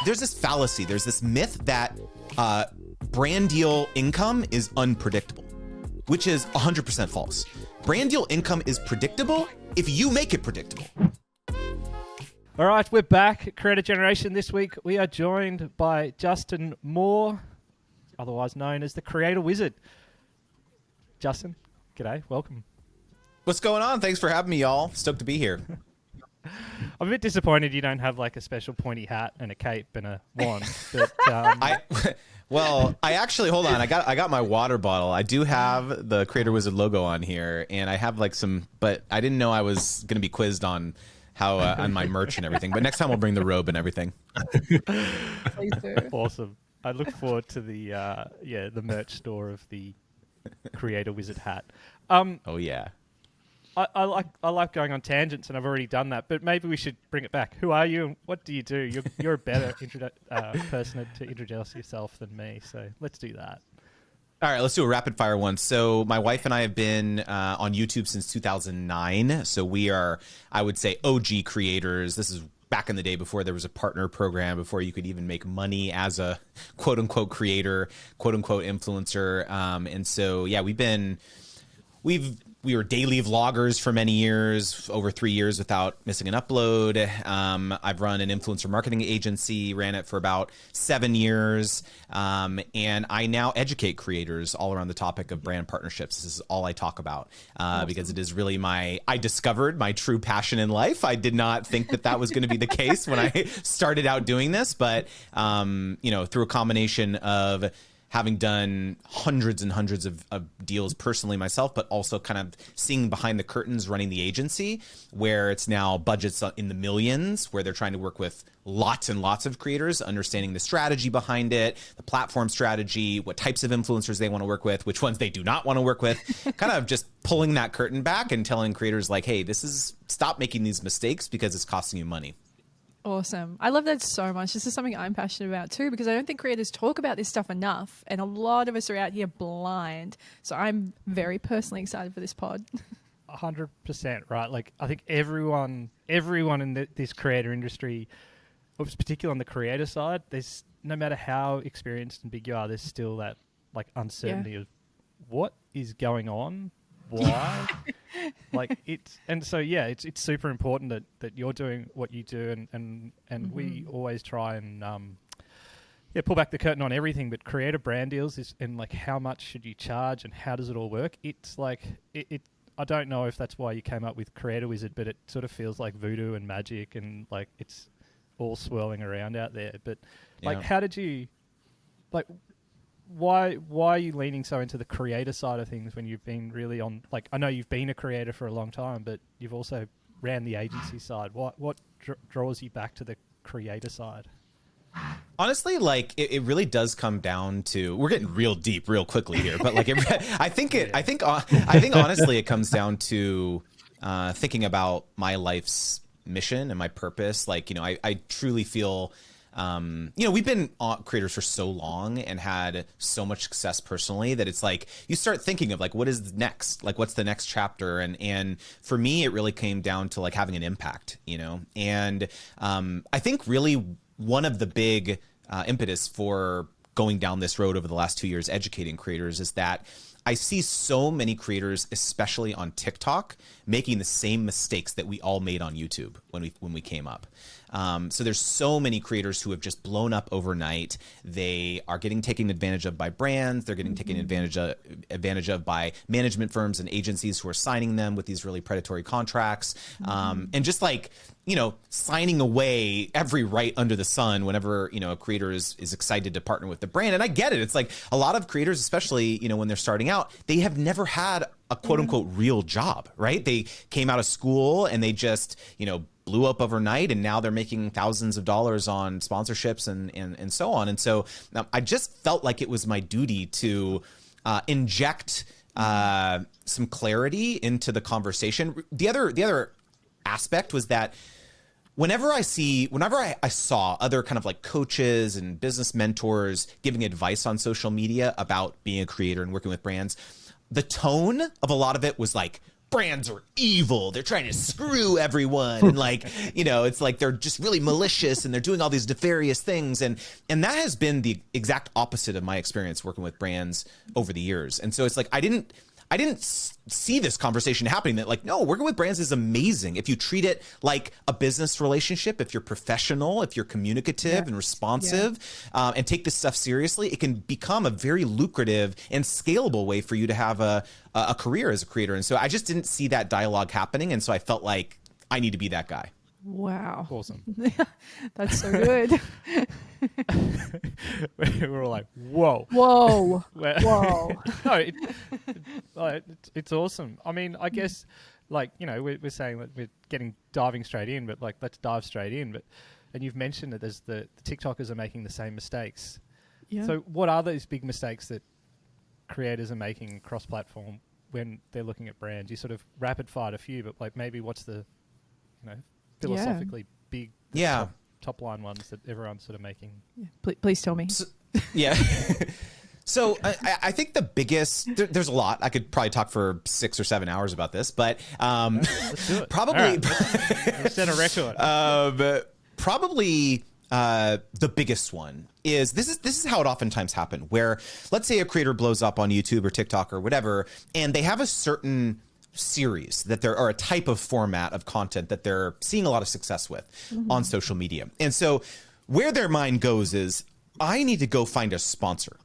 there's this fallacy, there's this myth that brand deal income is unpredictable, which is 100% false. Brand deal income is predictable if you make it predictable. All right, we're back at Creator Generation. This week we are joined by Justin Moore, otherwise known as the Creator Wizard. Justin, g'day, welcome. What's going on? Thanks for having me, y'all. Stoked to be here. I'm a bit disappointed you don't have like a special pointy hat and a cape and a wand. But, I actually, hold on. I got my water bottle. I do have the Creator Wizard logo on here, and I have like some, but I didn't know I was going to be quizzed on how on my merch and everything. But next time I'll bring the robe and everything. Please do. Awesome. I look forward to the merch store of the Creator Wizard hat. Oh yeah. I like going on tangents, and I've already done that. But maybe we should bring it back. Who are you, and what do you do? You're a better person to introduce yourself than me. So let's do that. All right, let's do a rapid fire one. So my wife and I have been on YouTube since 2009. So we are, I would say, OG creators. This is back in the day before there was a partner program, before you could even make money as a quote unquote creator, quote unquote influencer. And so, yeah, we were daily vloggers for many years, over 3 years without missing an upload. I've run an influencer marketing agency, ran it for about 7 years. And I now educate creators all around the topic of brand partnerships. This is all I talk about because it is really I discovered my true passion in life. I did not think that was going to be the case when I started out doing this, but through a combination of having done hundreds and hundreds of deals personally myself, but also kind of seeing behind the curtains running the agency, where it's now budgets in the millions, where they're trying to work with lots and lots of creators, understanding the strategy behind it, the platform strategy, what types of influencers they want to work with, which ones they do not want to work with, kind of just pulling that curtain back and telling creators like, hey, stop making these mistakes because it's costing you money. Awesome. I love that so much. This is something I'm passionate about too, because I don't think creators talk about this stuff enough, and a lot of us are out here blind. So I'm very personally excited for this pod. 100%, right? Like, I think everyone in this creator industry, particularly on the creator side, there's, no matter how experienced and big you are, there's still that like uncertainty of what is going on, why. It's super important that you're doing what you do, and we always try and pull back the curtain on everything, but creator brand deals and like how much should you charge and how does it all work? It's like I don't know if that's why you came up with Creator Wizard, but it sort of feels like voodoo and magic, and like it's all swirling around out there. But like, how did you like? Why are you leaning so into the creator side of things when you've been really on, like, I know you've been a creator for a long time, but you've also ran the agency side. What draws you back to the creator side? Honestly, like it really does come down to, we're getting real deep real quickly here, but like I think honestly it comes down to thinking about my life's mission and my purpose. Like, I truly feel we've been creators for so long and had so much success personally that it's like you start thinking of like, what is next? Like, what's the next chapter? And for me, it really came down to like having an impact, and I think really one of the big impetus for going down this road over the last 2 years educating creators is that I see so many creators, especially on TikTok, making the same mistakes that we all made on YouTube when we came up. So there's so many creators who have just blown up overnight. They are getting taken advantage of by brands. They're getting taken advantage of by management firms and agencies who are signing them with these really predatory contracts. And just like, signing away every right under the sun whenever, a creator is excited to partner with the brand. And I get it. It's like a lot of creators, especially, when they're starting out, they have never had a quote unquote real job, right? They came out of school and they just, blew up overnight, and now they're making thousands of dollars on sponsorships and so on. And so I just felt like it was my duty to inject some clarity into the conversation. The other aspect was that whenever I saw other kind of like coaches and business mentors giving advice on social media about being a creator and working with brands, the tone of a lot of it was like brands are evil. They're trying to screw everyone. And like, you know, it's like they're just really malicious and they're doing all these nefarious things. And that has been the exact opposite of my experience working with brands over the years. And so it's like, I didn't see this conversation happening that like, no, working with brands is amazing. If you treat it like a business relationship, if you're professional, if you're communicative and responsive, and take this stuff seriously, it can become a very lucrative and scalable way for you to have a career as a creator. And so I just didn't see that dialogue happening. And so I felt like I need to be that guy. Wow. Awesome. That's so good. We're all like, whoa. Whoa. Whoa. No, it's awesome. I mean, I guess, like, you know, we're saying that we're diving straight in, but like, let's dive straight in. And you've mentioned that there's the TikTokers are making the same mistakes. Yeah. So what are those big mistakes that creators are making cross-platform when they're looking at brands? You sort of rapid fired a few, but like maybe what's the, you know, philosophically big top line ones that everyone's sort of making? Yeah. Please tell me. So, yeah. So I think the biggest, there's a lot. I could probably talk for 6 or 7 hours about this, but let's do it. Probably let's set a record. Probably the biggest one is this is how it oftentimes happens, where let's say a creator blows up on YouTube or TikTok or whatever, and they have a certain series that there are a type of format of content that they're seeing a lot of success with on social media. And so where their mind goes is, I need to go find a sponsor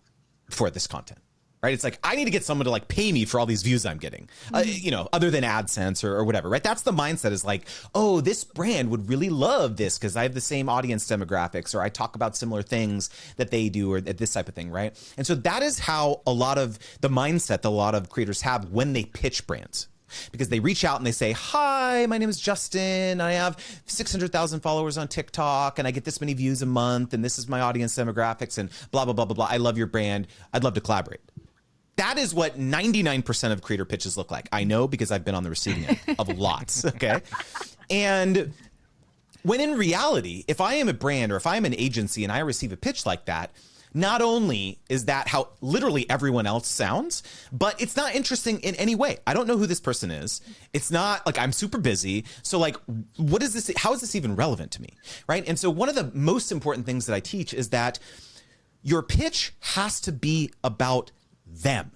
for this content, right? It's like, I need to get someone to like pay me for all these views I'm getting, you know, other than AdSense or whatever, right? That's the mindset, is like, oh, this brand would really love this because I have the same audience demographics, or I talk about similar things that they do, or this type of thing, right? And so that is how a lot of the mindset that a lot of creators have when they pitch brands. Because they reach out and they say, hi, my name is Justin. I have 600,000 followers on TikTok and I get this many views a month. And this is my audience demographics and blah, blah, blah, blah, blah. I love your brand. I'd love to collaborate. That is what 99% of creator pitches look like. I know, because I've been on the receiving end of lots. Okay. And when in reality, if I am a brand or if I'm an agency and I receive a pitch like that, not only is that how literally everyone else sounds, but it's not interesting in any way. I don't know who this person is. It's not like, I'm super busy. So like, what is this? How is this even relevant to me? Right. And so one of the most important things that I teach is that your pitch has to be about them,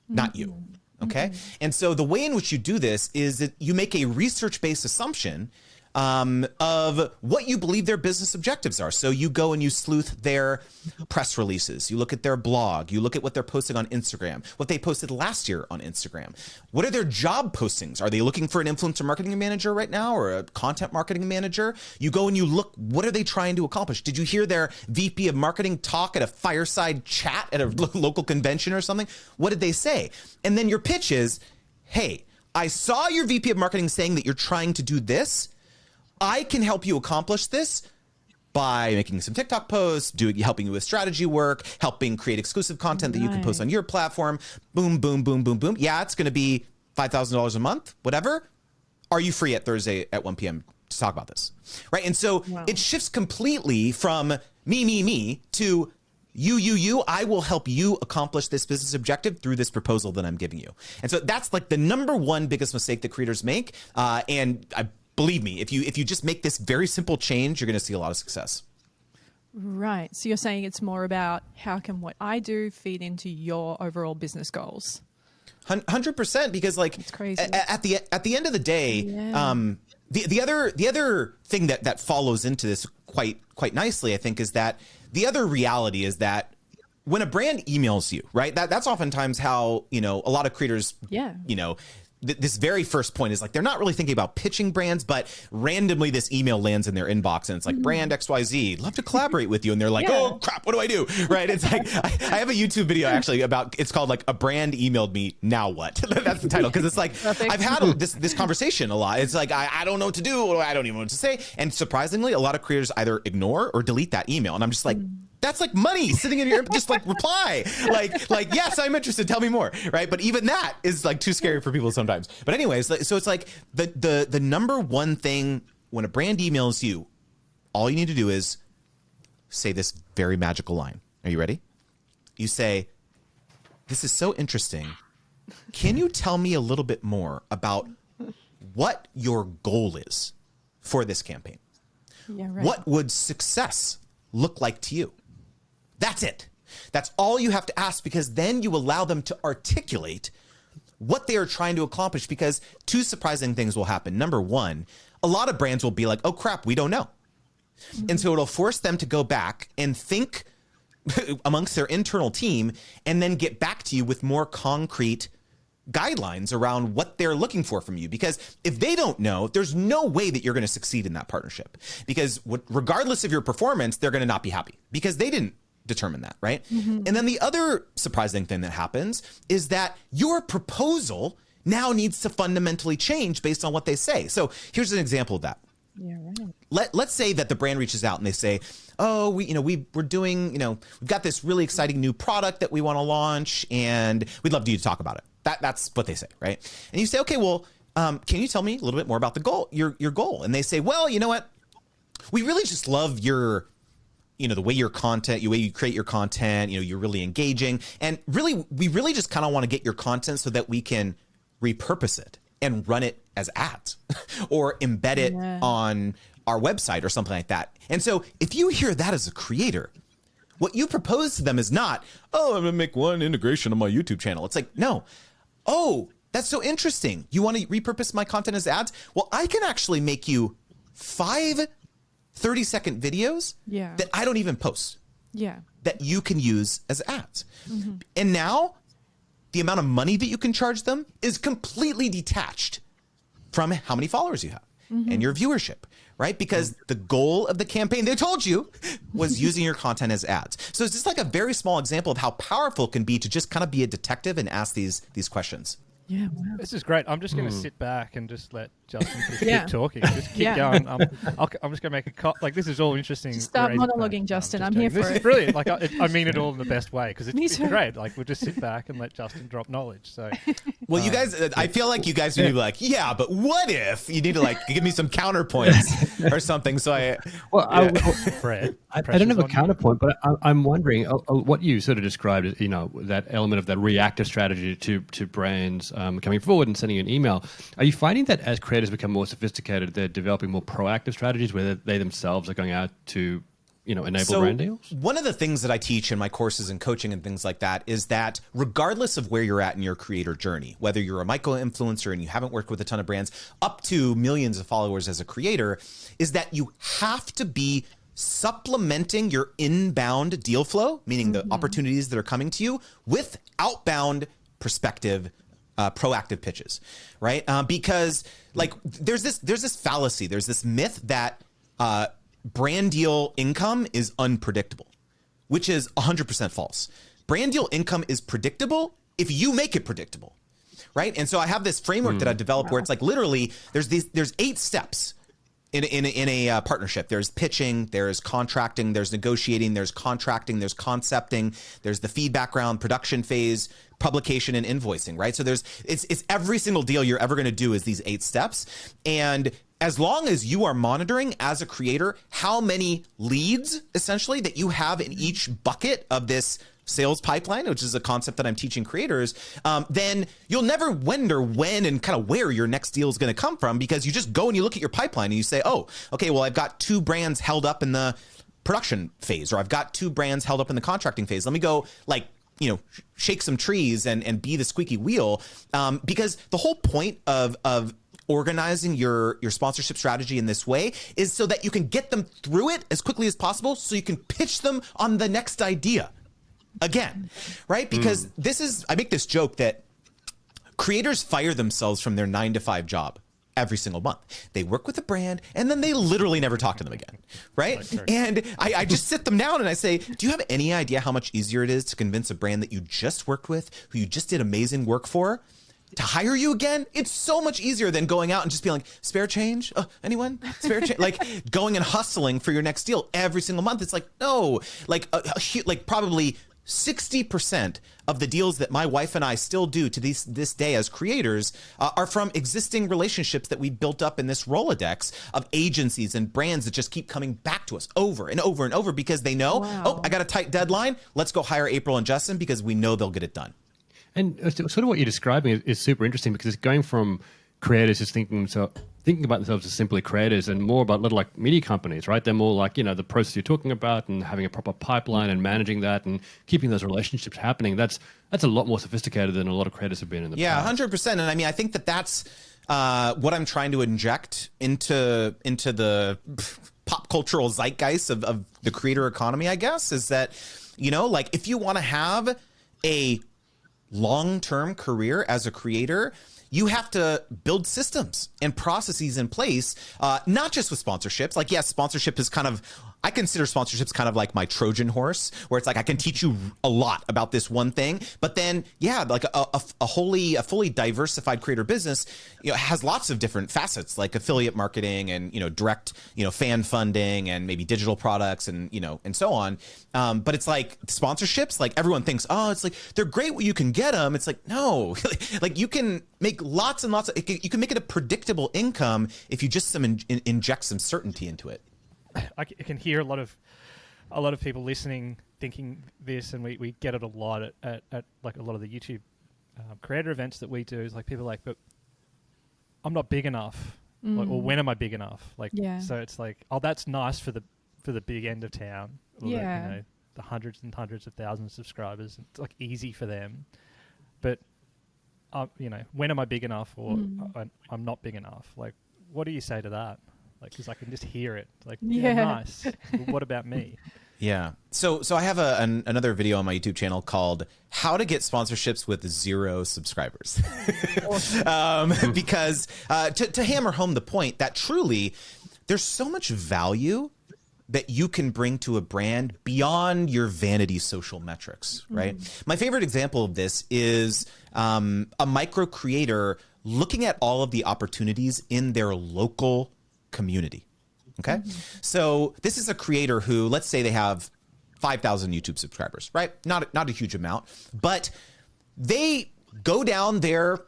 not you. Okay. And so the way in which you do this is that you make a research-based assumption of what you believe their business objectives are. So you go and you sleuth their press releases. You look at their blog. You look at what they're posting on Instagram, what they posted last year on Instagram. What are their job postings? Are they looking for an influencer marketing manager right now, or a content marketing manager? You go and you look, what are they trying to accomplish? Did you hear their VP of marketing talk at a fireside chat at a local convention or something? What did they say? And then your pitch is, hey, I saw your VP of marketing saying that you're trying to do this. I can help you accomplish this by making some TikTok posts, helping you with strategy work, helping create exclusive content that you can post on your platform. Boom, boom, boom, boom, boom. Yeah, it's going to be $5,000 a month, whatever. Are you free at Thursday at 1 p.m. to talk about this? Right. And so it shifts completely from me to you. I will help you accomplish this business objective through this proposal that I'm giving you. And so that's like the number one biggest mistake that creators make. And believe me, if you just make this very simple change, you're going to see a lot of success. Right. So you're saying it's more about how can what I do feed into your overall business goals? 100%, because like it's crazy. At the end of the day, the other thing that follows into this quite nicely, I think, is that the other reality is that when a brand emails you, right? That's oftentimes how, you know, a lot of creators, you know, this very first point is like, they're not really thinking about pitching brands, but randomly this email lands in their inbox and it's like, brand XYZ, love to collaborate with you. And they're like, oh crap, what do I do? Right. It's like, I have a YouTube video actually about, it's called like, a brand emailed me, now what? That's the title. Cause it's like, Perfect. I've had this conversation a lot. It's like, I don't know what to do. I don't even know what to say. And surprisingly, a lot of creators either ignore or delete that email. And I'm just like, that's like money sitting in your, just like reply, like, yes, I'm interested. Tell me more. Right. But even that is like too scary for people sometimes. But anyways, so it's like the number one thing when a brand emails you, all you need to do is say this very magical line. Are you ready? You say, this is so interesting. Can you tell me a little bit more about what your goal is for this campaign. Yeah, right. What would success look like to you? That's it. That's all you have to ask, because then you allow them to articulate what they are trying to accomplish, because two surprising things will happen. Number one, a lot of brands will be like, oh crap, we don't know. And so it'll force them to go back and think amongst their internal team and then get back to you with more concrete guidelines around what they're looking for from you. Because if they don't know, there's no way that you're going to succeed in that partnership, because regardless of your performance, they're going to not be happy because they didn't determine that, right? And then the other surprising thing that happens is that your proposal now needs to fundamentally change based on what they say. So here's an example of that. Yeah, right. Let's say that the brand reaches out and they say, oh, we're doing, we've got this really exciting new product that we want to launch, and we'd love you to talk about it. That's what they say, right? And you say, okay, well, can you tell me a little bit more about the goal, your goal? And they say, well, you know what? We really just love your, the way your content, the way you create your content, you're really engaging. And really, we really just kind of want to get your content so that we can repurpose it and run it as ads or embed it on our website or something like that. And so if you hear that as a creator, what you propose to them is not, oh, I'm going to make one integration on my YouTube channel. It's like, no. Oh, that's so interesting. You want to repurpose my content as ads? Well, I can actually make you 5 30-second videos that I don't even post. Yeah. That you can use as ads. And now the amount of money that you can charge them is completely detached from how many followers you have and your viewership, right? Because the goal of the campaign, they told you, was using your content as ads. So it's just like a very small example of how powerful it can be to just kind of be a detective and ask these questions. Yeah, wow. This is great. I'm just going to sit back and just let Justin just Yeah. keep talking. Just keep going. I'm just going to make a this is all interesting. Start great. monologuing, Justin. I'm just here joking. for This it. is brilliant. Like I mean it all in the best way, because Me it's too. great. Like we'll just sit back and let Justin drop knowledge. So Well, you guys, I feel like you guys need to be like, yeah, but what if you need to like give me some counterpoints or something? So Fred, I don't have a counterpoint, but I'm wondering what you sort of described as, that element of that reactive strategy to brands coming forward and sending you an email. Are you finding that as creators become more sophisticated, they're developing more proactive strategies where they themselves are going out to enable brand deals? One of the things that I teach in my courses and coaching and things like that is that regardless of where you're at in your creator journey, whether you're a micro influencer and you haven't worked with a ton of brands up to millions of followers as a creator, is that you have to be supplementing your inbound deal flow, meaning the opportunities that are coming to you, with outbound perspective, proactive pitches, right? Because like there's this fallacy, there's this myth that brand deal income is unpredictable, which is 100% false. Brand deal income is predictable if you make it predictable, right? And so I have this framework that I developed where it's like literally there's 8 steps in a partnership. There's pitching, there's contracting, there's negotiating, there's contracting, there's concepting, there's the feedback round, production phase, publication, and invoicing, right? So it's every single deal you're ever going to do is these 8 steps. And as long as you are monitoring as a creator how many leads essentially that you have in each bucket of this sales pipeline, which is a concept that I'm teaching creators, then you'll never wonder when and kind of where your next deal is going to come from, because you just go and you look at your pipeline and you say, oh, okay, well, I've got 2 brands held up in the production phase, or I've got 2 brands held up in the contracting phase. Let me go shake some trees and be the squeaky wheel, because the whole point of organizing your sponsorship strategy in this way is so that you can get them through it as quickly as possible so you can pitch them on the next idea again, right? Because I make this joke that creators fire themselves from their 9-to-5 job every single month. They work with a brand and then they literally never talk to them again, right? And I just sit them down and I say, do you have any idea how much easier it is to convince a brand that you just worked with, who you just did amazing work for, to hire you again? It's so much easier than going out and just being like, spare change? Anyone? Spare change? Like going and hustling for your next deal every single month. It's like, no, like probably 60% of the deals that my wife and I still do to this day as creators are from existing relationships that we built up in this Rolodex of agencies and brands that just keep coming back to us over and over and over because they know, oh, I got a tight deadline. Let's go hire April and Justin because we know they'll get it done. And sort of what you're describing is super interesting, because it's going from creators just thinking about themselves as simply creators and more about little like media companies, right? They're more like, the process you're talking about and having a proper pipeline and managing that and keeping those relationships happening. That's a lot more sophisticated than a lot of creators have been in the past. 100%. And I mean, I think that's what I'm trying to inject into the pop cultural zeitgeist of the creator economy, I guess, is that, like if you want to have a long-term career as a creator, you have to build systems and processes in place, not just with sponsorships. Like, yes, sponsorship is I consider sponsorships kind of like my Trojan horse, where it's like I can teach you a lot about this one thing, but then like a fully diversified creator business, has lots of different facets like affiliate marketing and direct fan funding and maybe digital products and and so on. But it's like sponsorships, like everyone thinks, oh, it's like they're great when you can get them. It's like no, like you can make lots and lots of you can make it a predictable income if you just inject some certainty into it. I can hear a lot of people listening thinking this, and we get it a lot at like a lot of the YouTube creator events that we do. Is like people are like, but I'm not big enough, like, or when am I big enough? Like, so it's like, oh, that's nice for the big end of town, or the hundreds and hundreds of thousands of subscribers. It's like easy for them, but when am I big enough, or I'm not big enough? Like, what do you say to that? Like, because I can just hear it. Like, nice. What about me? Yeah. So I have another video on my YouTube channel called "How to Get Sponsorships with 0 Subscribers," because to hammer home the point that truly there's so much value that you can bring to a brand beyond your vanity social metrics, right? My favorite example of this is a micro creator looking at all of the opportunities in their local community. Okay. So this is a creator who, let's say they have 5,000 YouTube subscribers, right? Not a huge amount, but they go down their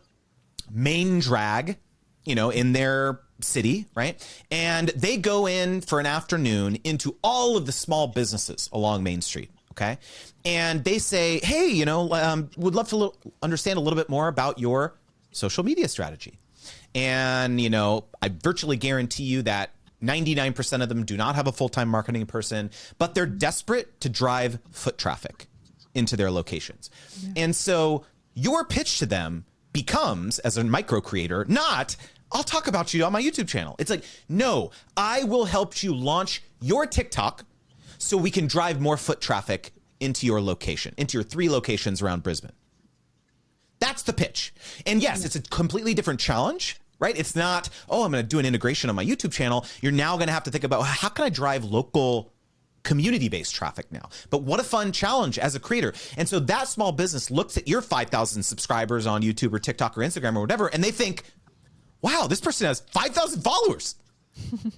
main drag, in their city, right? And they go in for an afternoon into all of the small businesses along Main Street. Okay. And they say, hey, would love to understand a little bit more about your social media strategy. And, I virtually guarantee you that 99% of them do not have a full-time marketing person, but they're desperate to drive foot traffic into their locations. Yeah. And so your pitch to them becomes, as a micro creator, not, I'll talk about you on my YouTube channel. It's like, no, I will help you launch your TikTok so we can drive more foot traffic into your location, into your 3 locations around Brisbane. That's the pitch. And yes, it's a completely different challenge, right? It's not, oh, I'm going to do an integration on my YouTube channel. You're now going to have to think about, how can I drive local community-based traffic now? But what a fun challenge as a creator. And so that small business looks at your 5,000 subscribers on YouTube or TikTok or Instagram or whatever, and they think, wow, this person has 5,000 followers.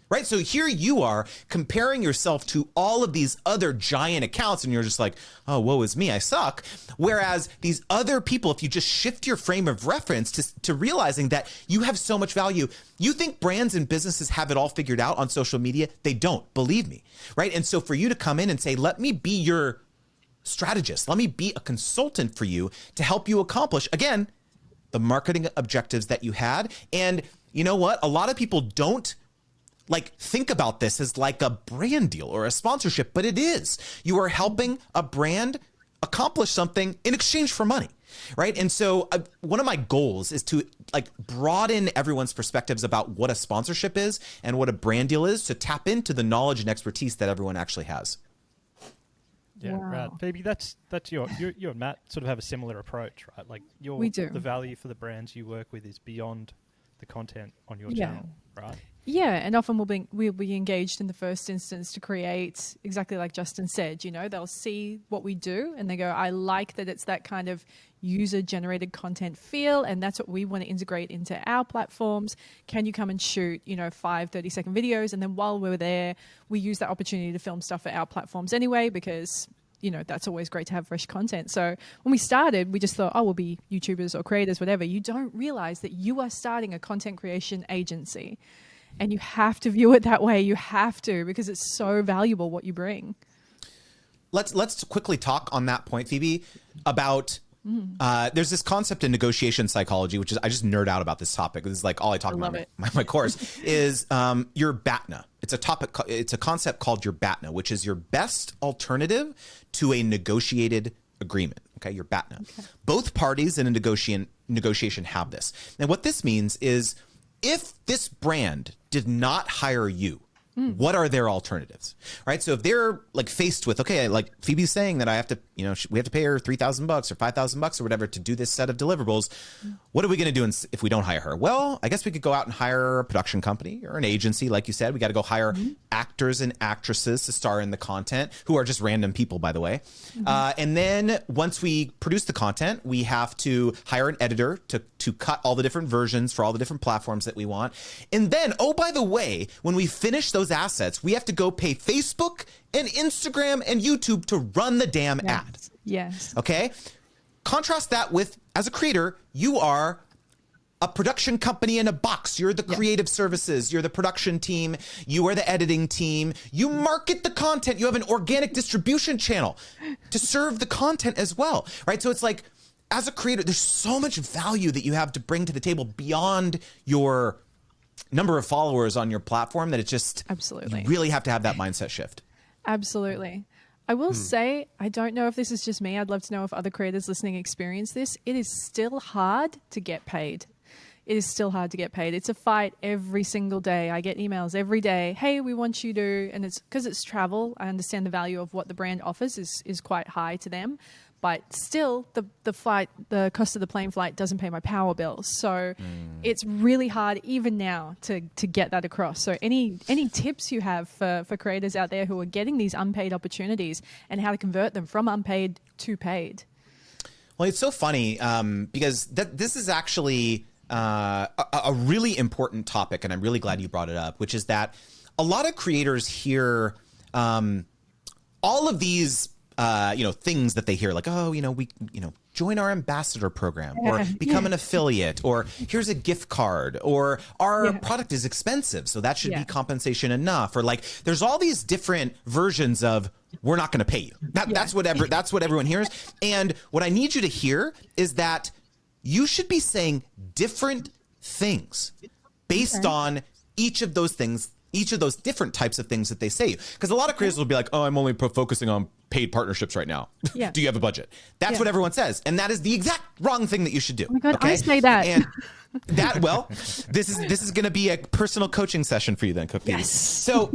Right? So here you are comparing yourself to all of these other giant accounts, and you're just like, oh, woe is me, I suck. Whereas these other people, if you just shift your frame of reference to realizing that you have so much value, you think brands and businesses have it all figured out on social media. They don't, believe me. Right? And so for you to come in and say, let me be your strategist, let me be a consultant for you to help you accomplish, again, the marketing objectives that you had. And you know what? A lot of people don't think about this as like a brand deal or a sponsorship, but it is. You are helping a brand accomplish something in exchange for money, right? And so one of my goals is to broaden everyone's perspectives about what a sponsorship is and what a brand deal is, to tap into the knowledge and expertise that everyone actually has. Yeah, wow. Right. Phoebe, that's you and Matt sort of have a similar approach, right? Like we do. The value for the brands you work with is beyond the content on your channel, right? Yeah, and often we'll be engaged in the first instance to create exactly like Justin said. They'll see what we do and they go, I like that it's that kind of user-generated content feel, and that's what we want to integrate into our platforms. Can you come and shoot, 5 30-second videos? And then while we're there, we use that opportunity to film stuff for our platforms anyway, because that's always great to have fresh content. So when we started, we just thought, oh, we'll be YouTubers or creators, whatever. You don't realize that you are starting a content creation agency. And you have to view it that way. You have to, because it's so valuable what you bring. Let's quickly talk on that point, Phoebe, about There's this concept in negotiation psychology, which is, I just nerd out about this topic. This is like all I talk about in my course is your BATNA. It's a topic. It's a concept called your BATNA, which is your best alternative to a negotiated agreement. Okay, your BATNA. Okay. Both parties in a negotiation have this. And what this means is if this brand did not hire you, what are their alternatives, right? So if they're like faced with, okay, like Phoebe's saying that I have to, we have to pay her $3,000 or $5,000 or whatever to do this set of deliverables. What are we going to do if we don't hire her? Well, I guess we could go out and hire a production company or an agency. Like you said, we got to go hire actors and actresses to star in the content, who are just random people, by the way. And then once we produce the content, we have to hire an editor to cut all the different versions for all the different platforms that we want. And then, oh, by the way, when we finish those assets, we have to go pay Facebook and Instagram and YouTube to run the damn ad. Yes. Okay. Contrast that with, as a creator, you are a production company in a box. You're the creative services. You're the production team. You are the editing team. You market the content. You have an organic distribution channel to serve the content as well, right? So it's like, as a creator, there's so much value that you have to bring to the table beyond your number of followers on your platform that it's just, absolutely, you really have to have that mindset shift. Absolutely. I will say, I don't know if this is just me. I'd love to know if other creators listening experience this. It is still hard to get paid. It is still hard to get paid. It's a fight every single day. I get emails every day. Hey, we want you to, and it's because it's travel. I understand the value of what the brand offers is quite high to them. But still, the cost of the plane flight doesn't pay my power bill. So it's really hard even now to get that across. So any tips you have for creators out there who are getting these unpaid opportunities and how to convert them from unpaid to paid? Well, it's so funny because this is actually a really important topic, and I'm really glad you brought it up, which is that a lot of creators hear all of these things that they hear, like, oh, we join our ambassador program, or become an affiliate, or here's a gift card, or our product is expensive, so that should be compensation enough, or like there's all these different versions of we're not going to pay you. That's what everyone hears. And what I need you to hear is that you should be saying different things based on each of those things, each of those different types of things that they say. Because a lot of creators will be like, oh, I'm only focusing on paid partnerships right now. Yeah. Do you have a budget? That's what everyone says. And that is the exact wrong thing that you should do. Oh my God, I say that. And this is going to be a personal coaching session for you then, Cook. Yes. So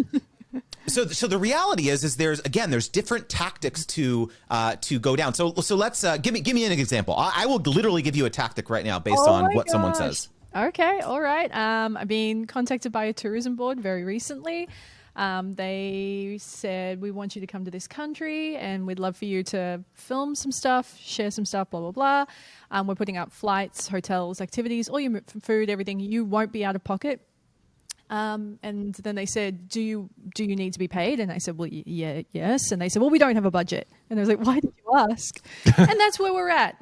the reality is there's different tactics to go down. So let's give me an example. I will literally give you a tactic right now based on what someone says. Okay, all right. I've been contacted by a tourism board very recently. They said, we want you to come to this country and we'd love for you to film some stuff, share some stuff, blah, blah, blah. We're putting up flights, hotels, activities, all your food, everything. You won't be out of pocket. And then they said, do you need to be paid? And I said, well, yes. And they said, well, we don't have a budget. And I was like, why did you ask? And that's where we're at.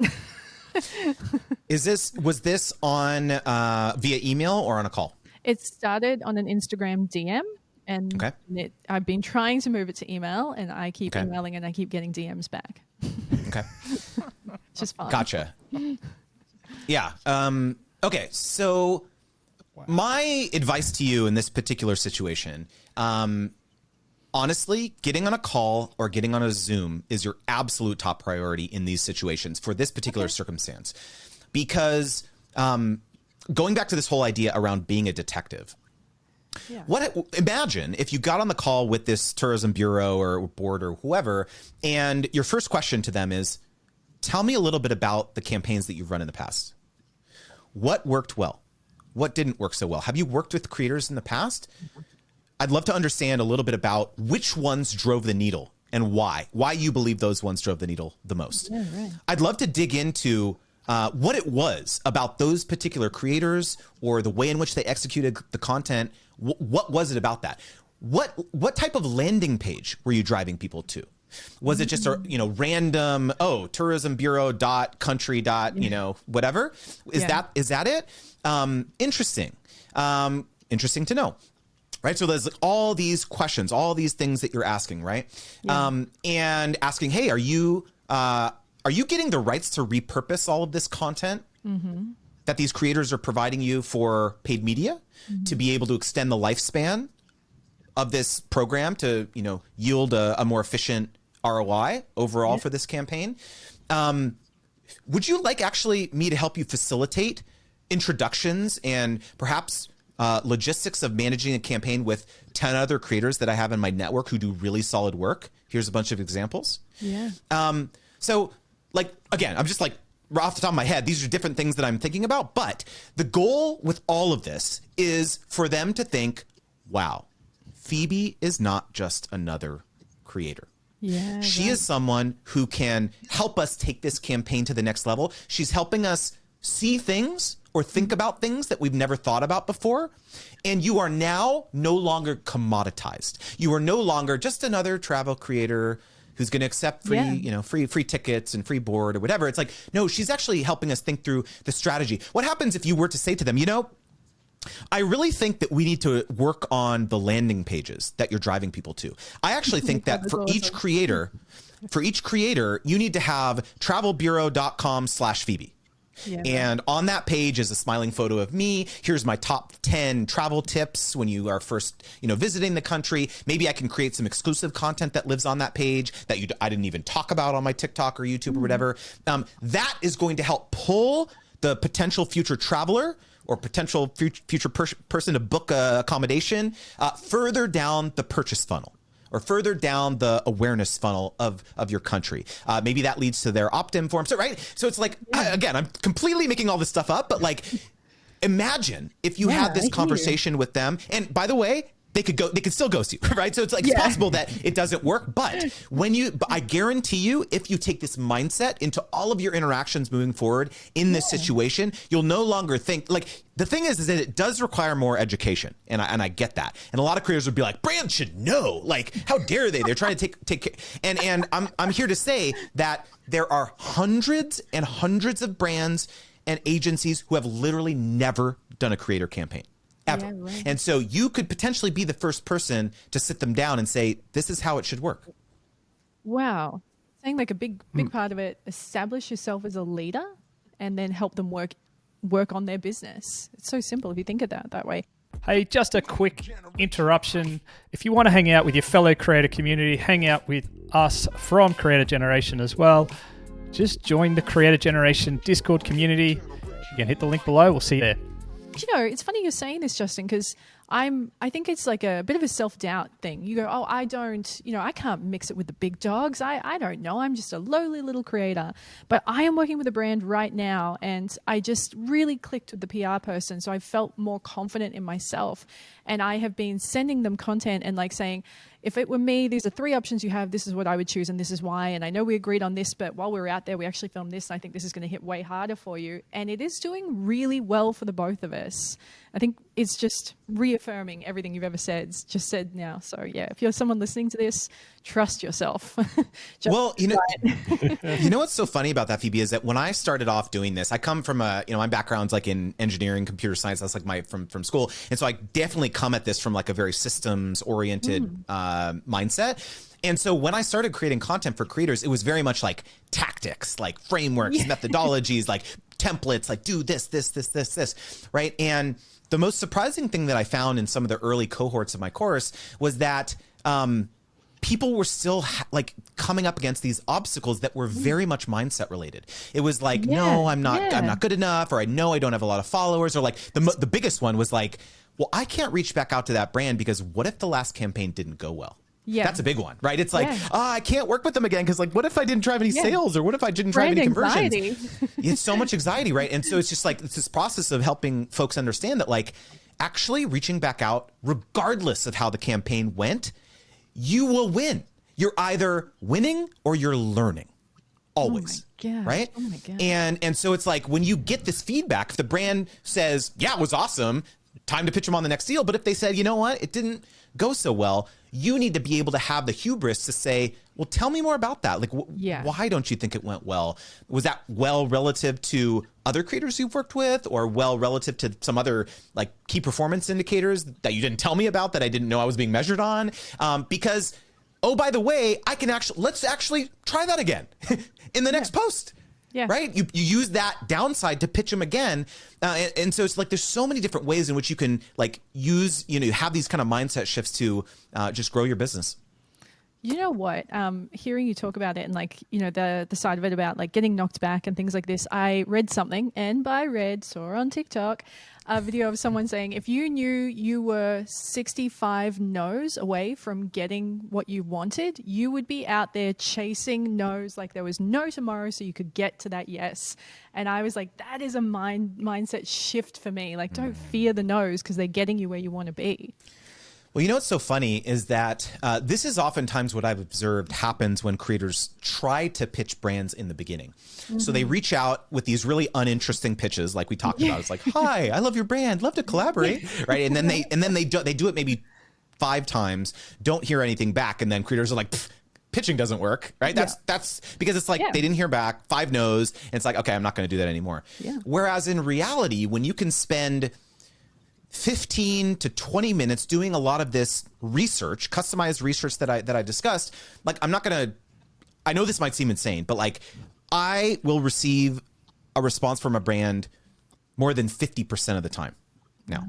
Was this on via email or on a call? It started on an Instagram DM, and I've been trying to move it to email, and I keep emailing and I keep getting DMs back. Okay. It's just fun. Gotcha. Yeah. Okay. So my advice to you in this particular situation, honestly, getting on a call or getting on a Zoom is your absolute top priority in these situations for this particular circumstance. Because going back to this whole idea around being a detective, imagine if you got on the call with this tourism bureau or board or whoever, and your first question to them is, tell me a little bit about the campaigns that you've run in the past. What worked well? What didn't work so well? Have you worked with creators in the past? I'd love to understand a little bit about which ones drove the needle and why you believe those ones drove the needle the most. Yeah, right. I'd love to dig into what it was about those particular creators or the way in which they executed the content. What was it about that? What type of landing page were you driving people to? Was it just a random tourism bureau country whatever? Is that it? Interesting. Interesting to know. Right. So there's all these questions, all these things that you're asking. Right. And asking, hey, are you are you getting the rights to repurpose all of this content that these creators are providing you for paid media to be able to extend the lifespan of this program to, you know, yield a more efficient ROI overall for this campaign? Would you like actually me to help you facilitate introductions and perhaps logistics of managing a campaign with 10 other creators that I have in my network who do really solid work? Here's a bunch of examples. Yeah. So, like, again, I'm just like, off the top of my head, these are different things that I'm thinking about. But the goal with all of this is for them to think, wow, Phoebe is not just another creator. Yeah. She is someone who can help us take this campaign to the next level. She's helping us see things or think about things that we've never thought about before. And you are now no longer commoditized. You are no longer just another travel creator who's going to accept free, you know, free tickets and free board or whatever. It's like, no, she's actually helping us think through the strategy. What happens if you were to say to them, you know, I really think that we need to work on the landing pages that you're driving people to. I actually think that for each creator, you need to have travelbureau.com/Phoebe. Yeah, and on that page is a smiling photo of me. Here's my top 10 travel tips when you are first, you know, visiting the country. Maybe I can create some exclusive content that lives on that page that I didn't even talk about on my TikTok or YouTube or whatever. That is going to help pull the potential future traveler or potential future person to book accommodation further down the purchase funnel, or further down the awareness funnel of your country. Maybe that leads to their opt-in form. So, right. So it's like, again, I'm completely making all this stuff up, but like, imagine if you had this conversation with them. And by the way, they could still ghost you, right? So it's like, it's possible that it doesn't work, but I guarantee you, if you take this mindset into all of your interactions moving forward in this situation, you'll no longer think like, the thing is that it does require more education. And I get that. And a lot of creators would be like, brands should know, like, how dare they? They're trying to take, and I'm here to say that there are hundreds and hundreds of brands and agencies who have literally never done a creator campaign. Ever. Yeah, right. And so you could potentially be the first person to sit them down and say, this is how it should work. Wow. Saying like a big part of it, establish yourself as a leader and then help them work on their business. It's so simple if you think of that way. Hey, just a quick interruption. If you want to hang out with your fellow creator community, hang out with us from Creator Generation as well, just join the Creator Generation Discord community. You can hit the link below. We'll see you there. You know, it's funny you're saying this, Justin, because I think it's like a bit of a self-doubt thing. You go, oh, I can't mix it with the big dogs. I don't know. I'm just a lowly little creator. But I am working with a brand right now, and I just really clicked with the PR person. So I felt more confident in myself. And I have been sending them content and like saying, if it were me, these are 3 options you have. This is what I would choose, and this is why. And I know we agreed on this, but while we were out there, we actually filmed this, and I think this is going to hit way harder for you. And it is doing really well for the both of us. I think it's just reaffirming everything you've ever just said now. So yeah, if you're someone listening to this, trust yourself. Well, you know what's so funny about that, Phoebe, is that when I started off doing this, I come from my background's like in engineering, computer science. That's like from school. And so I definitely come at this from like a very systems oriented mindset. And so when I started creating content for creators, it was very much like tactics, like frameworks, methodologies, like templates, like do this, right? And the most surprising thing that I found in some of the early cohorts of my course was that people were still like coming up against these obstacles that were very much mindset related. It was like, no, I'm not good enough, or I know I don't have a lot of followers, or like the biggest one was like, well, I can't reach back out to that brand because what if the last campaign didn't go well? Yeah. That's a big one, right? It's like, I can't work with them again because like, what if I didn't drive any sales, or what if I didn't drive any conversions? It's so much anxiety, right? And so it's just like, it's this process of helping folks understand that like actually reaching back out, regardless of how the campaign went, you will win. You're either winning or you're learning. Always. Oh my God. Right? Oh my God. And so it's like when you get this feedback, if the brand says, yeah, it was awesome, time to pitch them on the next deal. But if they said, you know what, it didn't go so well, you need to be able to have the hubris to say, well, tell me more about that. Like, why don't you think it went well? Was that well relative to other creators you've worked with, or well relative to some other like key performance indicators that you didn't tell me about that I didn't know I was being measured on? Because oh, by the way, let's actually try that again in the next post. Yeah. Right. You use that downside to pitch them again. And so it's like, there's so many different ways in which you can like use, have these kind of mindset shifts to just grow your business. You know what? Hearing you talk about it and like, the side of it about like getting knocked back and things like this, I read something, and by read, saw on TikTok, a video of someone saying, if you knew you were 65 no's away from getting what you wanted, you would be out there chasing no's like there was no tomorrow so you could get to that yes. And I was like, that is a mindset shift for me. Like, don't fear the no's because they're getting you where you want to be. Well, what's so funny is that this is oftentimes what I've observed happens when creators try to pitch brands in the beginning. Mm-hmm. So they reach out with these really uninteresting pitches, like we talked about. It's like, "Hi, I love your brand, love to collaborate," right? And then they do it maybe 5 times, don't hear anything back, and then creators are like, pitching doesn't work, right? That's because it's like they didn't hear back, 5 no's, and it's like, okay, I'm not going to do that anymore. Yeah. Whereas in reality, when you can spend 15 to 20 minutes doing a lot of this research, customized research that I discussed, like I know this might seem insane, but like I will receive a response from a brand more than 50% of the time now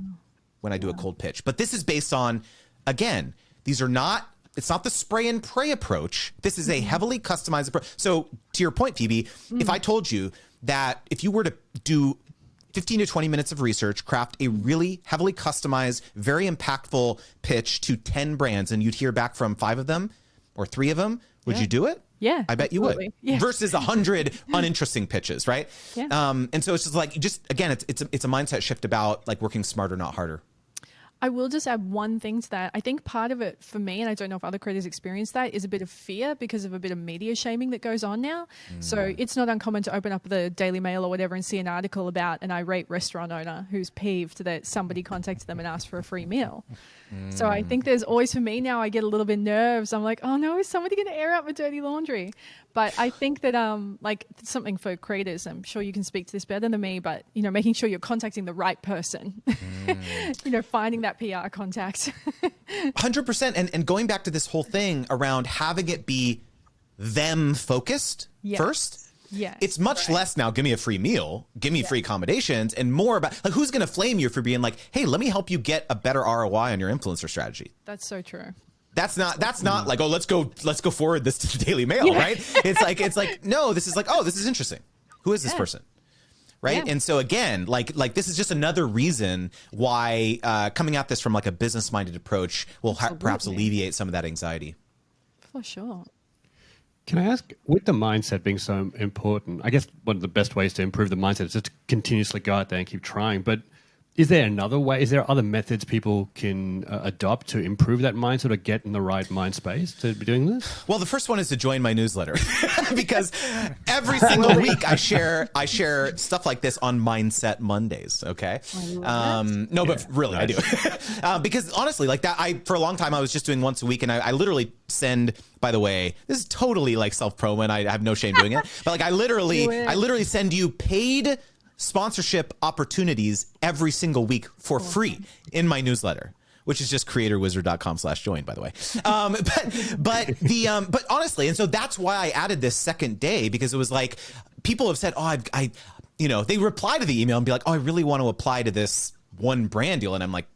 when I do a cold pitch. But this is based on, again, it's not the spray and pray approach. This is a heavily customized approach. So to your point, Phoebe, if I told you that if you were to do 15 to 20 minutes of research, craft a really heavily customized, very impactful pitch to 10 brands, and you'd hear back from 5 of them or 3 of them, would you do it? Yeah. I bet you would. Yeah. Versus 100 uninteresting pitches, right? Yeah. And so it's just like, again, it's a mindset shift about like working smarter, not harder. I will just add one thing to that. I think part of it for me, and I don't know if other creators experience that, is a bit of fear because of a bit of media shaming that goes on now. So it's not uncommon to open up the Daily Mail or whatever and see an article about an irate restaurant owner who's peeved that somebody contacted them and asked for a free meal. So I think there's always, for me now, I get a little bit nervous. I'm like, oh no, is somebody going to air out my dirty laundry? But I think that like something for creators, I'm sure you can speak to this better than me, but making sure you're contacting the right person, finding that PR contact. 100%. And going back to this whole thing around having it be them focused first. Yeah, it's much less now, give me a free meal, give me free accommodations, and more about like who's going to flame you for being like, hey, let me help you get a better ROI on your influencer strategy. That's so true. That's not like, oh, let's go forward this to the Daily Mail, right? It's like, no, this is like, oh, this is interesting. Who is this person? Right. Yeah. And so again, like this is just another reason why coming at this from like a business minded approach will perhaps alleviate some of that anxiety. For sure. Can I ask, with the mindset being so important, I guess one of the best ways to improve the mindset is just to continuously go out there and keep trying. But is there another way? Is there other methods people can adopt to improve that mindset or get in the right mind space to be doing this? Well, the first one is to join my newsletter because every single week I share stuff like this on Mindset Mondays. Okay. No, but really I do. Because honestly, like that, for a long time I was just doing once a week, and I literally send, by the way, this is totally like self-promo and I have no shame doing it, but like I literally send you paid sponsorship opportunities every single week for free in my newsletter, which is just creatorwizard.com/join, by the way. But honestly, and so that's why I added this second day, because it was like, people have said, oh, they reply to the email and be like, oh, I really want to apply to this one brand deal. And I'm like,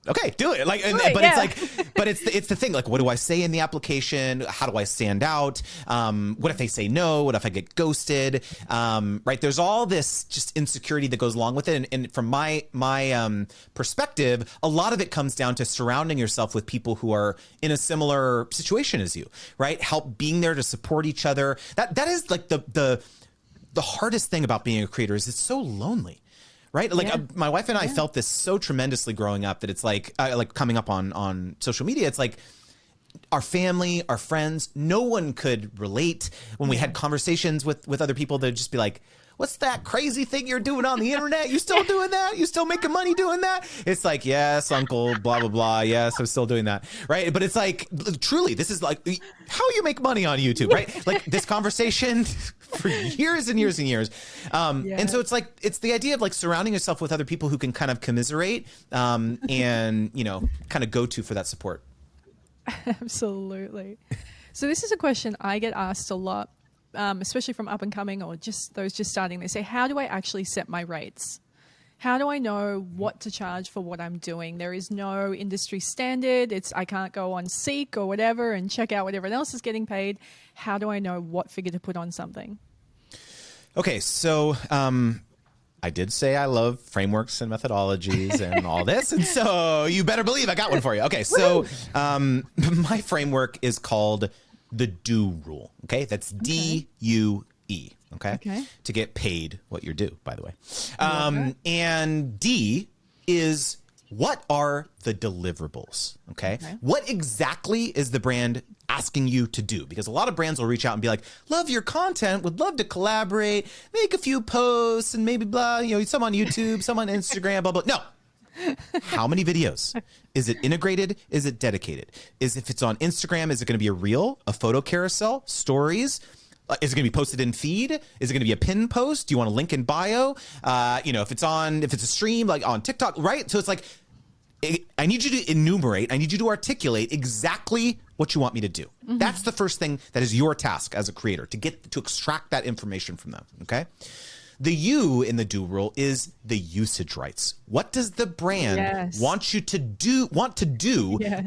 okay, do it. Like, it's like, but it's the thing. Like, what do I say in the application? How do I stand out? What if they say no? What if I get ghosted? Right? There's all this just insecurity that goes along with it. And from my perspective, a lot of it comes down to surrounding yourself with people who are in a similar situation as you. Right? Being there to support each other. That is like the hardest thing about being a creator is it's so lonely. Right? Like my wife and I felt this so tremendously growing up that it's like coming up on social media. It's like our family, our friends, no one could relate. When we had conversations with other people, they'd just be like, what's that crazy thing you're doing on the internet? You still doing that? You still making money doing that? It's like, yes, uncle, blah, blah, blah. Yes, I'm still doing that. Right. But it's like, truly, this is like how you make money on YouTube, right? Like this conversation for years and years and years. And so it's like, it's the idea of like surrounding yourself with other people who can kind of commiserate and, kind of go to for that support. Absolutely. So this is a question I get asked a lot, especially from up and coming or just those just starting. They say, how do I actually set my rates? How do I know what to charge for what I'm doing? There is no industry standard. I can't go on Seek or whatever and check out what everyone else is getting paid. How do I know what figure to put on something? Okay, so I did say I love frameworks and methodologies and all this, and so you better believe I got one for you. Okay, so my framework is called the DO rule. Okay, that's DUE. Okay, to get paid what you're due, by the way. And D is, what are the deliverables? Okay, what exactly is the brand asking you to do? Because a lot of brands will reach out and be like, love your content, would love to collaborate, make a few posts and maybe blah, some on YouTube, some on Instagram, blah, blah. No. How many videos? Is it integrated? Is it dedicated? If it's on Instagram, is it going to be a reel, a photo carousel, stories? Is it going to be posted in feed? Is it going to be a pin post? Do you want a link in bio? If it's a stream like on TikTok, right? So it's like, I need you to enumerate. I need you to articulate exactly what you want me to do. That's the first thing that is your task as a creator, to extract that information from them. Okay. The U in the DO rule is the usage rights. What does the brand want you to do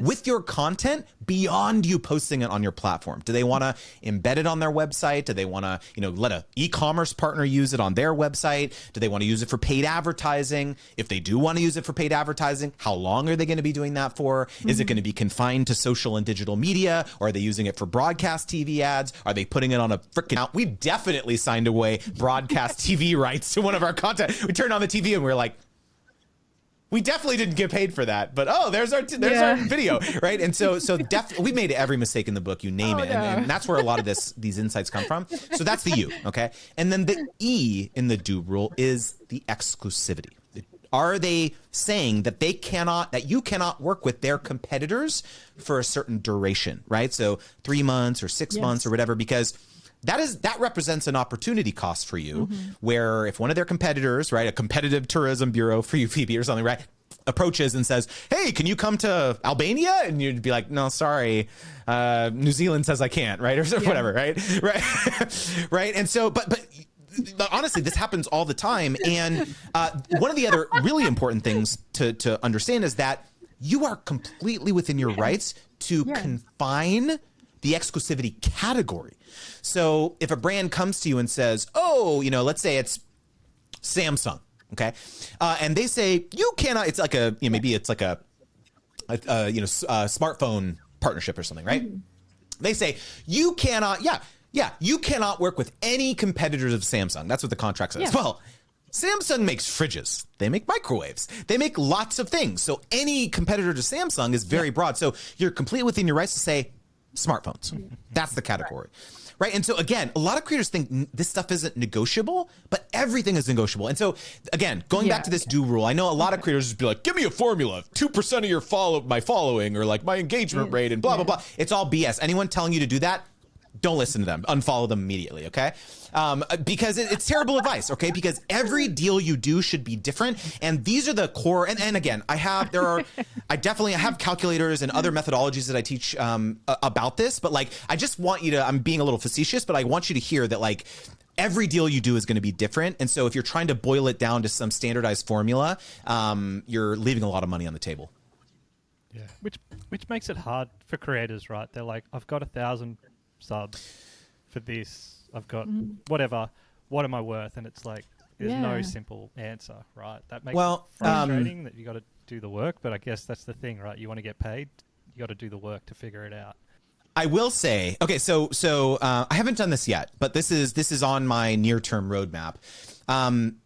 with your content beyond you posting it on your platform? Do they want to embed it on their website? Do they want to, let an e-commerce partner use it on their website? Do they want to use it for paid advertising? If they do want to use it for paid advertising, how long are they going to be doing that for? Is it going to be confined to social and digital media? Or are they using it for broadcast TV ads? Are they putting it on a freaking out? We definitely signed away broadcast TV rights to one of our content. We turned on the TV and we were like, we definitely didn't get paid for that, but there's our video, right? And so we made every mistake in the book, you name it, and that's where a lot of these insights come from. So that's the U, okay? And then the E in the DO rule is the exclusivity. Are they saying that you cannot work with their competitors for a certain duration, right? So 3 months or 6 months or whatever, because that represents an opportunity cost for you, where if one of their competitors, right, a competitive tourism bureau for you, Phoebe, or something, right, approaches and says, hey, can you come to Albania? And you'd be like, no, sorry, New Zealand says I can't, right, or whatever, right, right. And so, but honestly, this happens all the time. And one of the other really important things to understand is that you are completely within your rights to confine the exclusivity category. So if a brand comes to you and says, let's say it's Samsung, okay, and they say you cannot. It's like maybe it's like a smartphone partnership or something, right? They say you cannot. You cannot work with any competitors of Samsung. That's what the contract says. Well, Samsung makes fridges. They make microwaves. They make lots of things. So any competitor to Samsung is very broad. So you're completely within your rights to say smartphones. That's the category. Right. And so, again, a lot of creators think this stuff isn't negotiable, but everything is negotiable. And so, again, going back to this DO rule, I know a lot of creators just be like, give me a formula, 2% of your my following, or like my engagement rate and blah, blah, blah. It's all BS. Anyone telling you to do that, don't listen to them. Unfollow them immediately, okay? Because it's terrible advice, okay? Because every deal you do should be different, and these are the core. And again, I definitely have calculators and other methodologies that I teach about this. But like, I just want you to. I'm being a little facetious, but I want you to hear that like every deal you do is going to be different. And so if you're trying to boil it down to some standardized formula, you're leaving a lot of money on the table. Yeah, which makes it hard for creators, right? They're like, I've got 1,000 subs for this, I've got whatever, what am I worth? And it's like, there's no simple answer, right? That makes it frustrating that you got to do the work, but I guess that's the thing, right? You want to get paid, you got to do the work to figure it out. I will say, okay, so I haven't done this yet, but this is on my near-term roadmap,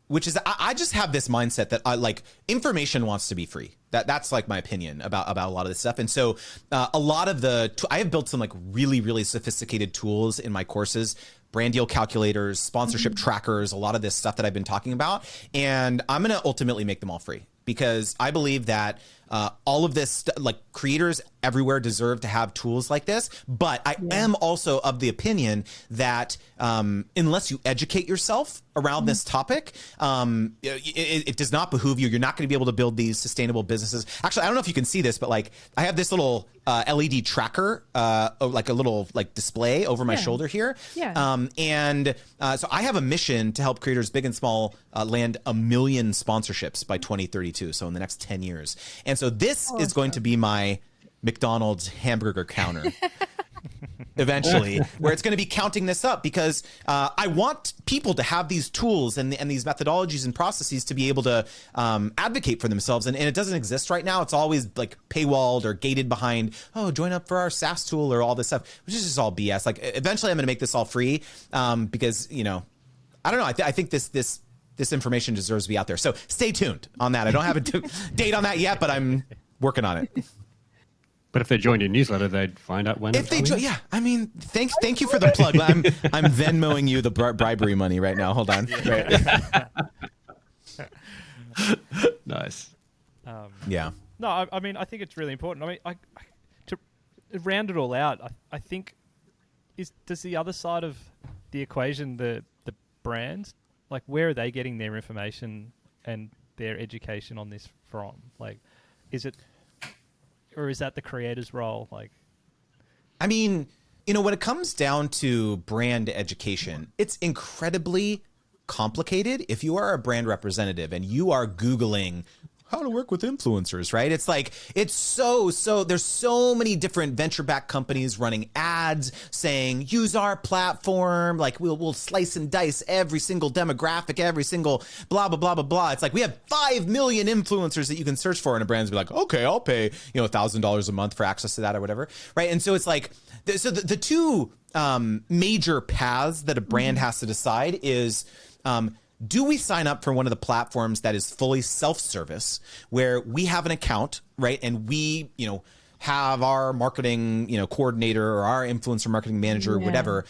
which is I just have this mindset that like information wants to be free. That's like my opinion about a lot of this stuff. And so a lot of I have built some like really, really sophisticated tools in my courses, brand deal calculators, sponsorship trackers, a lot of this stuff that I've been talking about. And I'm going to ultimately make them all free, because I believe that all of this, like creators everywhere deserve to have tools like this. But I am also of the opinion that unless you educate yourself around this topic, it does not behoove you. You're not going to be able to build these sustainable businesses. Actually, I don't know if you can see this, but like I have this little LED tracker, like a little like display over my shoulder here. So I have a mission to help creators big and small land 1 million sponsorships by 2032. So in the next 10 years. And so this is going to be my McDonald's hamburger counter eventually, where it's going to be counting this up, because I want people to have these tools and these methodologies and processes to be able to advocate for themselves. And it doesn't exist right now. It's always like paywalled or gated behind, oh, join up for our SaaS tool or all this stuff, which is just all BS. Like eventually I'm going to make this all free because, you know, I don't know. I think this information deserves to be out there. So stay tuned on that. I don't have a date on that yet, but I'm working on it. But if they joined your newsletter, they'd find out when. If they join, yeah. I mean, thank you for the plug. I'm Venmoing you the bribery money right now. Hold on. Right. Nice. Yeah. No, I mean, I think it's really important. I mean, to round it all out, I think does the other side of the equation, the brands, like where are they getting their information and their education on this from? Like, is it, or is that the creator's role? Like, I mean, you know, when it comes down to brand education, it's incredibly complicated. If you are a brand representative and you are Googling how to work with influencers, right? It's like, it's so, there's so many different venture-backed companies running ads saying, use our platform. Like we'll slice and dice every single demographic, every single blah, blah, blah, blah, blah. It's like, we have 5 million influencers that you can search for, and a brand's be like, okay, I'll pay, you know, $1,000 a month for access to that or whatever. Right. And so it's like, so the two major paths that a brand has to decide is, do we sign up for one of the platforms that is fully self-service, where we have an account, right? And we, you know, have our marketing, you know, coordinator or our influencer marketing manager or whatever.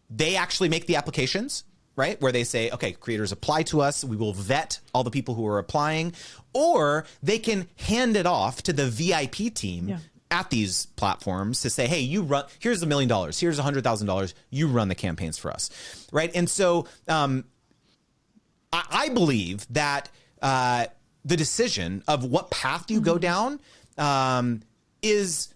They actually make the applications, right? Where they say, okay, creators apply to us. We will vet all the people who are applying, or they can hand it off to the VIP team at these platforms to say, hey, you run, here's $1 million, here's $100,000, you run the campaigns for us, right? And so, I believe that the decision of what path you go down is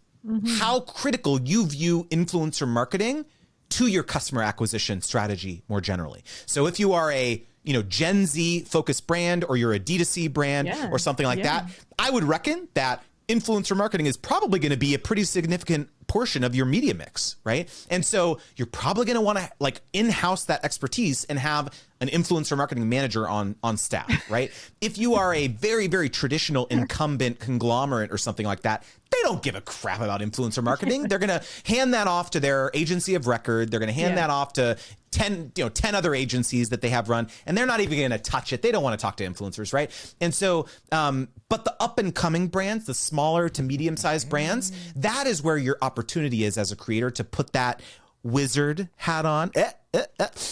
how critical you view influencer marketing to your customer acquisition strategy more generally. So if you are a, you know, Gen Z focused brand, or you're a D2C brand or something like that, I would reckon that influencer marketing is probably going to be a pretty significant portion of your media mix, right? And so you're probably going to want to like in-house that expertise and have an influencer marketing manager on staff, right? If you are a very, very traditional incumbent conglomerate or something like that, they don't give a crap about influencer marketing. They're going to hand that off to their agency of record. They're going to hand that off to 10 other agencies that they have run, and they're not even going to touch it. They don't want to talk to influencers, right? And so, but the up and coming brands, the smaller to medium sized brands, that is where your opportunity is as a creator to put that wizard hat on,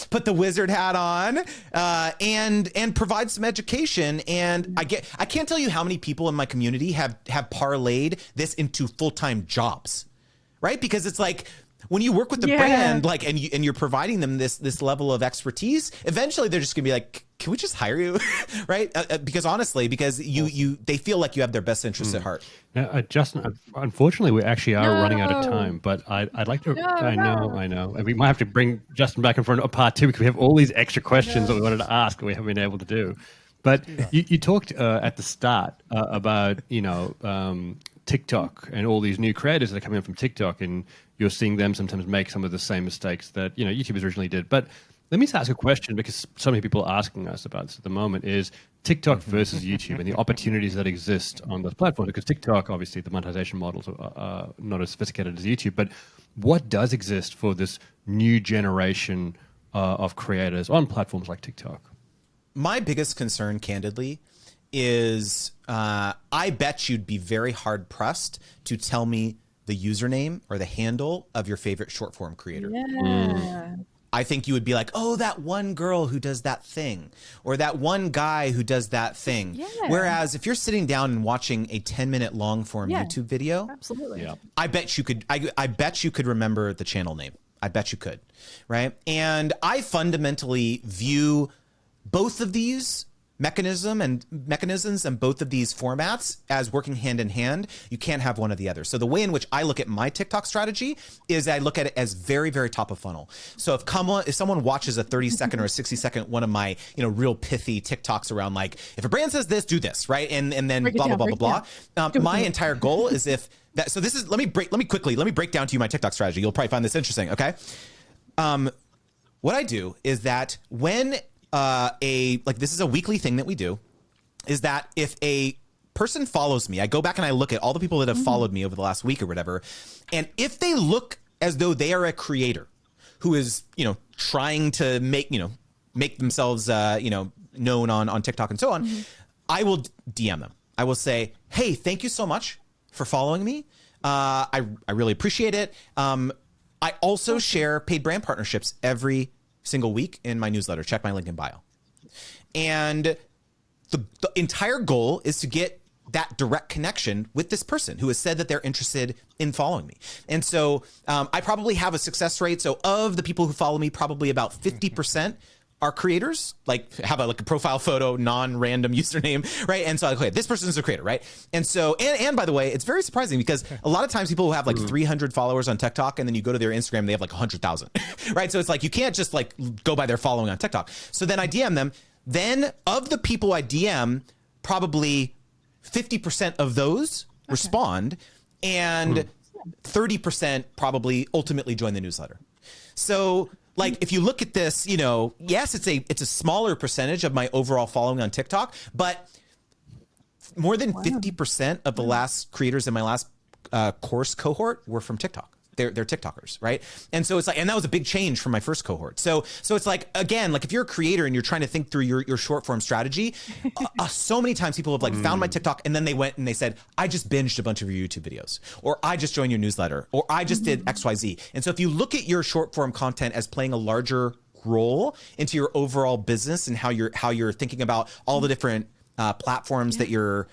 put the wizard hat on, and provide some education. And I can't tell you how many people in my community have parlayed this into full-time jobs, right? Because it's like, when you work with the brand, like, and you're providing them this level of expertise, eventually they're just gonna be like, can we just hire you, right? Because honestly, because they feel like you have their best interests at heart. Now, Justin, unfortunately, we actually are running out of time. But I'd like to. I know. And we might have to bring Justin back in for a part 2, because we have all these extra questions that we wanted to ask and we haven't been able to do. But you talked at the start about TikTok and all these new creators that are coming in from TikTok, and you're seeing them sometimes make some of the same mistakes that YouTubers originally did. But let me just ask a question, because so many people are asking us about this at the moment, is TikTok versus YouTube and the opportunities that exist on those platforms. Because TikTok, obviously, the monetization models are not as sophisticated as YouTube. But what does exist for this new generation of creators on platforms like TikTok? My biggest concern, candidly, is I bet you'd be very hard pressed to tell me the username or the handle of your favorite short form creator. I think you would be like, oh, that one girl who does that thing, or that one guy who does that thing. Yeah. Whereas if you're sitting down and watching a 10-minute long form Yeah. YouTube video, Absolutely. Yeah. I bet you could. I bet you could remember the channel name. I bet you could, right? And I fundamentally view both of these mechanisms and both of these formats as working hand in hand. You can't have one or the other. So the way in which I look at my TikTok strategy is I look at it as very, very top of funnel. So if someone watches a 30-second or a 60-second one of my, real pithy TikToks around like, if a brand says this, do this, right? And then blah, blah, blah, blah, blah. My entire goal is so this is, let me break down to you my TikTok strategy. You'll probably find this interesting. Okay. What I do is that when this is a weekly thing that we do, is that if a person follows me, I go back and I look at all the people that have followed me over the last week or whatever. And if they look as though they are a creator who is, trying to make themselves, known on TikTok and so on, I will DM them. I will say, hey, thank you so much for following me. I really appreciate it. I also share paid brand partnerships every single week in my newsletter. Check my link in bio. And the entire goal is to get that direct connection with this person who has said that they're interested in following me. And so I probably have a success rate. So of the people who follow me, probably about 50% are creators, like have a profile photo, non-random username, right? And so okay, this person is a creator, right? And so, and by the way, it's very surprising because a lot of times people who have 300 followers on TikTok and then you go to their Instagram, they have 100,000, right? So it's you can't just go by their following on TikTok. So then I DM them. Then of the people I DM, probably 50% of those respond and 30% probably ultimately join the newsletter. So if you look at this, yes, it's a smaller percentage of my overall following on TikTok, but more than 50% of the last creators in my last course cohort were from TikTok. They're TikTokers, right? And so it's and that was a big change from my first cohort. So it's again, if you're a creator and you're trying to think through your short form strategy, so many times people have found my TikTok and then they went and they said, I just binged a bunch of your YouTube videos, or I just joined your newsletter, or I just did XYZ. And so if you look at your short form content as playing a larger role into your overall business and how you're thinking about all the different platforms that you're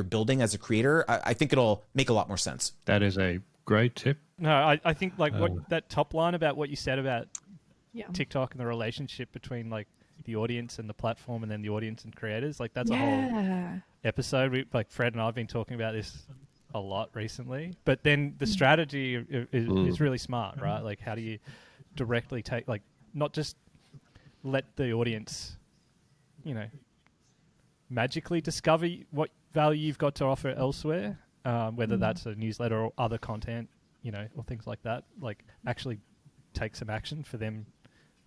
building as a creator, I think it'll make a lot more sense. That is a great tip. No, I think what that top line about what you said about TikTok and the relationship between the audience and the platform, and then the audience and creators, that's a whole episode. Fred and I have been talking about this a lot recently. But then the strategy is really smart, right? How do you directly take not just let the audience, magically discover what value you've got to offer elsewhere, whether that's a newsletter or other content, or things like that, actually take some action for them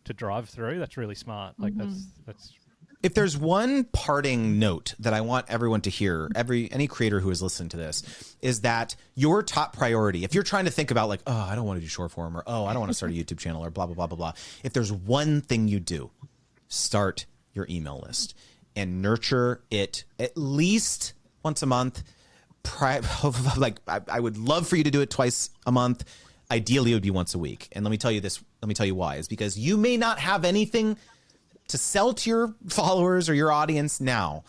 to drive through. That's really smart. That's If there's one parting note that I want everyone to hear, any creator who is listening to this, is that your top priority, if you're trying to think about oh, I don't want to do short form, or oh, I don't want to start a YouTube channel, or blah, blah, blah, blah, blah. If there's one thing you do, start your email list and nurture it at least once a month. I would love for you to do it twice a month. Ideally, it would be once a week. And let me tell you why. Is because you may not have anything to sell to your followers or your audience now,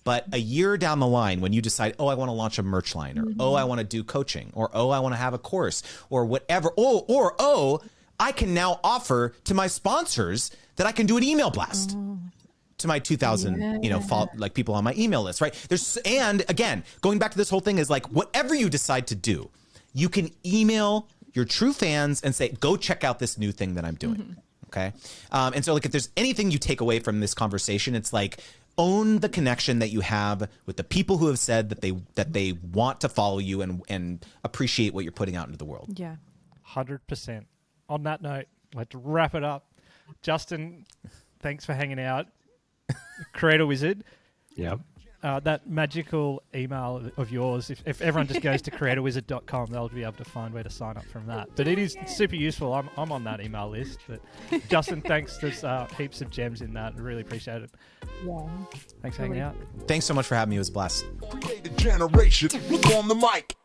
but a year down the line, when you decide, oh, I want to launch a merch line, or oh, I want to do coaching, or oh, I want to have a course, or whatever, or I can now offer to my sponsors that I can do an email blast. To my 2,000, people on my email list, right? And again, going back to this whole thing is whatever you decide to do, you can email your true fans and say, go check out this new thing that I'm doing. Okay. And so if there's anything you take away from this conversation, it's own the connection that you have with the people who have said that they want to follow you and appreciate what you're putting out into the world. Yeah. 100%. On that note, let's wrap it up. Justin, thanks for hanging out. Creator Wizard. Yeah. That magical email of yours, if everyone just goes to creatorwizard.com, they'll be able to find where to sign up from that. But it is super useful. I'm on that email list. But Justin, thanks. There's heaps of gems in that. I really appreciate it. Yeah. Thanks for hanging out. Thanks so much for having me. It was a blast. Create a generation. Look on the mic.